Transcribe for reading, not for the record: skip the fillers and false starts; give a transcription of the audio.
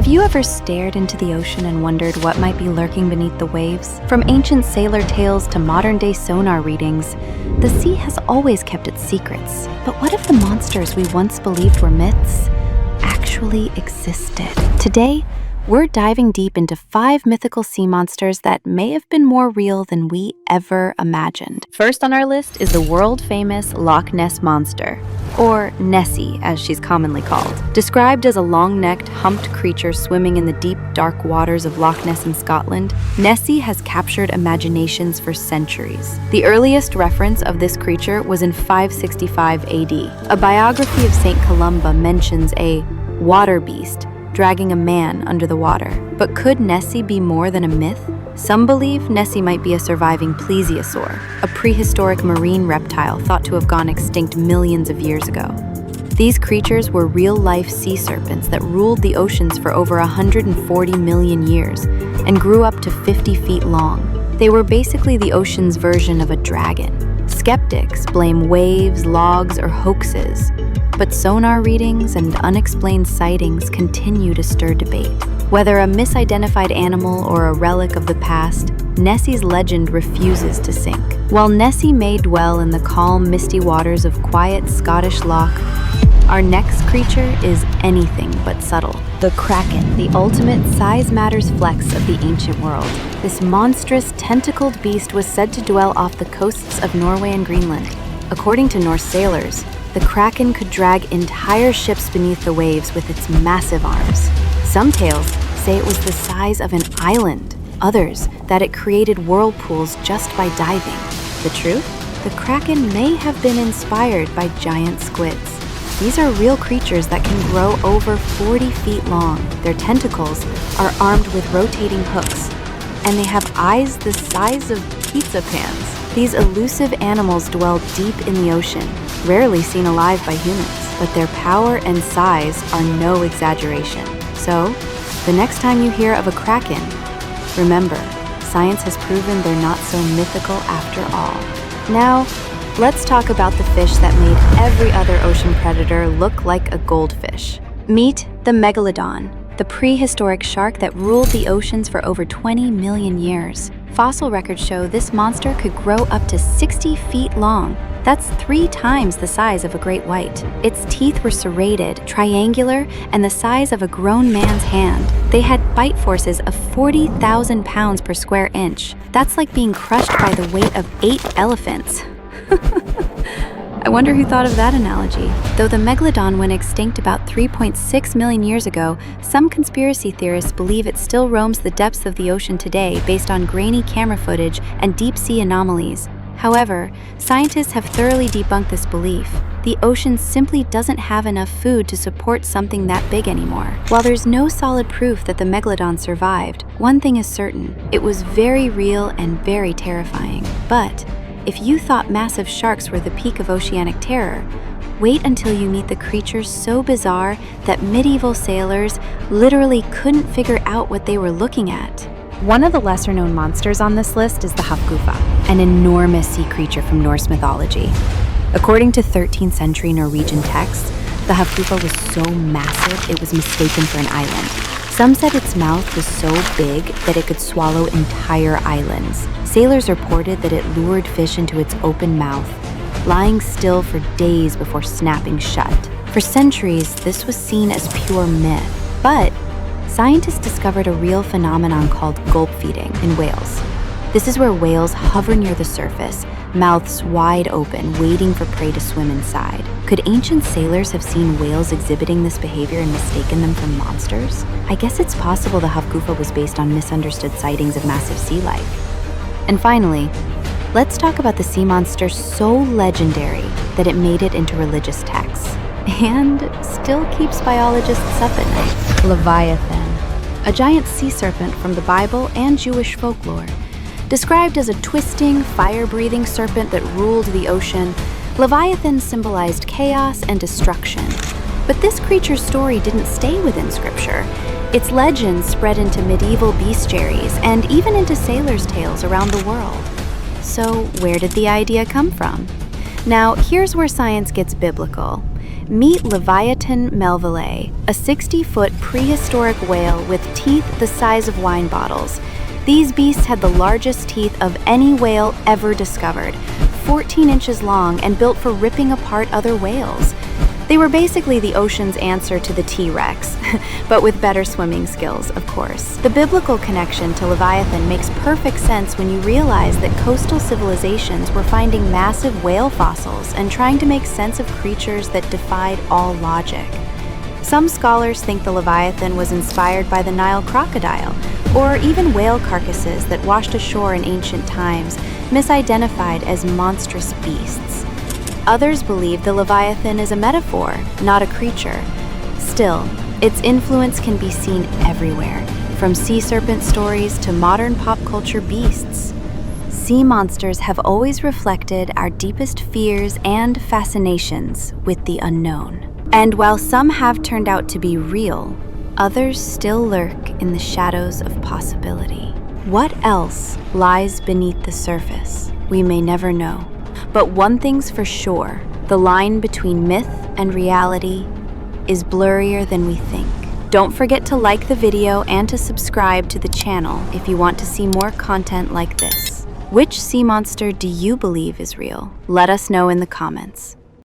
Have you ever stared into the ocean and wondered what might be lurking beneath the waves? From ancient sailor tales to modern-day sonar readings, the sea has always kept its secrets. But what if the monsters we once believed were myths actually existed? Today, we're diving deep into 5 mythical sea monsters that may have been more real than we ever imagined. First on our list is the world-famous Loch Ness Monster, or Nessie as she's commonly called. Described as a long-necked, humped creature swimming in the deep, dark waters of Loch Ness in Scotland, Nessie has captured imaginations for centuries. The earliest reference of this creature was in 565 AD. A biography of St. Columba mentions a water beast dragging a man under the water. But could Nessie be more than a myth? Some believe Nessie might be a surviving plesiosaur, a prehistoric marine reptile thought to have gone extinct millions of years ago. These creatures were real-life sea serpents that ruled the oceans for over 140 million years and grew up to 50 feet long. They were basically the ocean's version of a dragon. Skeptics blame waves, logs, or hoaxes, but sonar readings and unexplained sightings continue to stir debate. Whether a misidentified animal or a relic of the past, Nessie's legend refuses to sink. While Nessie may dwell in the calm, misty waters of quiet Scottish Loch, our next creature is anything but subtle. The Kraken, the ultimate size matters flex of the ancient world. This monstrous, tentacled beast was said to dwell off the coasts of Norway and Greenland. According to Norse sailors, the Kraken could drag entire ships beneath the waves with its massive arms. Some tales say it was the size of an island. Others, that it created whirlpools just by diving. The truth? The Kraken may have been inspired by giant squids. These are real creatures that can grow over 40 feet long. Their tentacles are armed with rotating hooks, and they have eyes the size of pizza pans. These elusive animals dwell deep in the ocean, rarely seen alive by humans, but their power and size are no exaggeration. So, the next time you hear of a Kraken, remember, science has proven they're not so mythical after all. Now, let's talk about the fish that made every other ocean predator look like a goldfish. Meet the Megalodon, the prehistoric shark that ruled the oceans for over 20 million years. Fossil records show this monster could grow up to 60 feet long. That's 3 times the size of a great white. Its teeth were serrated, triangular, and the size of a grown man's hand. They had bite forces of 40,000 pounds per square inch. That's like being crushed by the weight of 8 elephants. I wonder who thought of that analogy. Though the Megalodon went extinct about 3.6 million years ago, some conspiracy theorists believe it still roams the depths of the ocean today based on grainy camera footage and deep-sea anomalies. However, scientists have thoroughly debunked this belief. The ocean simply doesn't have enough food to support something that big anymore. While there's no solid proof that the Megalodon survived, one thing is certain: it was very real and very terrifying. But if you thought massive sharks were the peak of oceanic terror, wait until you meet the creatures so bizarre that medieval sailors literally couldn't figure out what they were looking at. One of the lesser-known monsters on this list is the Hafgufa, an enormous sea creature from Norse mythology. According to 13th century Norwegian texts, the Hafgufa was so massive it was mistaken for an island. Some said its mouth was so big that it could swallow entire islands. Sailors reported that it lured fish into its open mouth, lying still for days before snapping shut. For centuries, this was seen as pure myth, but scientists discovered a real phenomenon called gulp feeding in whales. This is where whales hover near the surface, mouths wide open, waiting for prey to swim inside. Could ancient sailors have seen whales exhibiting this behavior and mistaken them for monsters? I guess it's possible the Hafgufa was based on misunderstood sightings of massive sea life. And finally, let's talk about the sea monster so legendary that it made it into religious texts, and still keeps biologists up at night. Leviathan, a giant sea serpent from the Bible and Jewish folklore. Described as a twisting, fire-breathing serpent that ruled the ocean, Leviathan symbolized chaos and destruction. But this creature's story didn't stay within scripture. Its legend spread into medieval bestiaries and even into sailors' tales around the world. So where did the idea come from? Now, here's where science gets biblical. Meet Leviathan melville, a 60-foot prehistoric whale with teeth the size of wine bottles. These beasts had the largest teeth of any whale ever discovered, 14 inches long and built for ripping apart other whales. They were basically the ocean's answer to the T-Rex, but with better swimming skills, of course. The biblical connection to Leviathan makes perfect sense when you realize that coastal civilizations were finding massive whale fossils and trying to make sense of creatures that defied all logic. Some scholars think the Leviathan was inspired by the Nile crocodile, or even whale carcasses that washed ashore in ancient times, misidentified as monstrous beasts. Others believe the Leviathan is a metaphor, not a creature. Still, its influence can be seen everywhere, from sea serpent stories to modern pop culture beasts. Sea monsters have always reflected our deepest fears and fascinations with the unknown. And while some have turned out to be real, others still lurk in the shadows of possibility. What else lies beneath the surface? We may never know. But one thing's for sure, the line between myth and reality is blurrier than we think. Don't forget to like the video and to subscribe to the channel if you want to see more content like this. Which sea monster do you believe is real? Let us know in the comments.